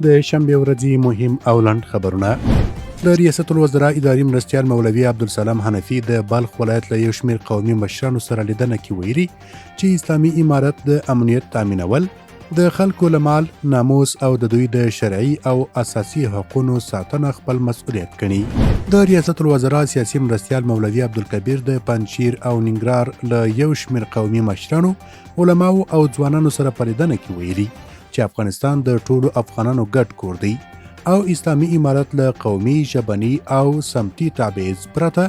د شنبې ورځې مهم او لنډ خبرونه. د ریاست الوزرا اداري مرستیال مولوي عبدالسلام حنفي د بلخ ولایت له یو شمېر قومي مشرانو سره لیدنه کې ویلي چې اسلامي امارت د امنیت تامینول، د خلکو له مال، ناموس او د دوی د شرعي او اساسي حقوقو ساتنه خپل مسؤلیت ګڼي. د ریاست الوزرا سیاسي مرستیال مولوي عبدالکبیر د پنجشیر او ننګرهار له یو شمېر قومي مشرانو، علماو او ځوانانو سره په لیدنه کې ویلي چې افغانستان د ټولو افغانانو ګډ کور دی او اسلامي امارت له قومي، ژبني او سمتي تبعیض پرته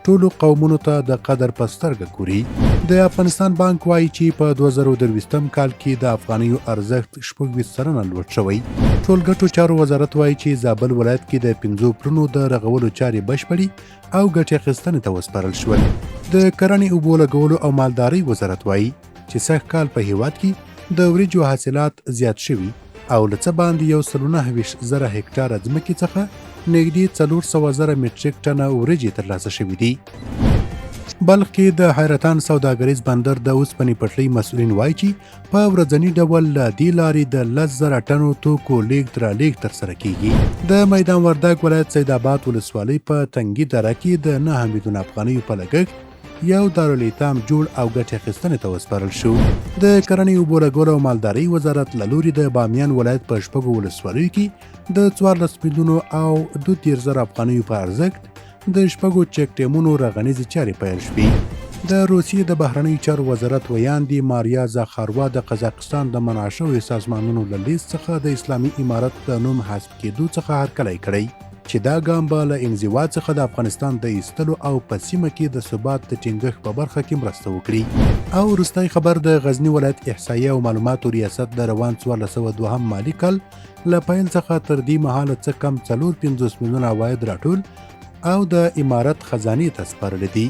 ټولو قومونو ته د قدر په سترګه ګوري. د افغانستان بانک وایي چې په 2023 کال کې د افغانیو ارزښت 26% لوړ شوی. ټولګټو چارو وزارت وایي چې زابل ولایت کې د 5 پلونو د رغولو چارې بشپړې او ګټې اخیستنې ته وسپارل شول. د کرنې، اوبو لګولو او مالدارۍ وزارت وایي چې سږ کال په هیواد کې د وریجو حاصلات زیات شوي او له څه باندې 129,000 هکټاره ځمکې څخه نږدې 400,000 میټریک ټنه وریجې ترلاسه شوي دي. بلخ کې د حیرتان سوداګریز بندر د اوسپنې پټلۍ مسؤلین وایي چې په ورځني ډول له دې لارې د 10,000 ټنو توکو لیږد رالېږد ترسره کیږي. د میدان وردګ ولایت سیدآباد ولسوالۍ په تنګي دره کې د 9 میلیون افغانیو په لګښت یو دارالایتام جوړ او ګټې اخیستنې ته وسپارل شو. د کرنې، اوبو لګولو او مالدارۍ وزارت له لوري د بامیان ولایت په 6 ولسوالیو کې د 14 میلیونو او 32,000 افغانیو په ارزښت د 6 چک ډیمونو رغنیزې چارې پیل شوې. د روسیې د بهرنیو چارو وزارت ویاندې ماریا زاخاروا د قزاقستان د منع شویو سازمانونو له لیست څخه د اسلامي امارت د نوم حذف کېدو څخه هرکلی کړی چې دا ګام به له انزوا څخه د افغانستان د ایستلو او په سیمه کې د ثبات د ټینګښت په برخه کې مرسته وکړي. او وروستی خبر د غزنی ولایت احصایه او معلوماتو ریاست د روان 1402 مالی کال له پیل څخه تر دې مهاله څه کم 450 میلیونه عواید راټول او د امارت خزانې ته سپارلي دي.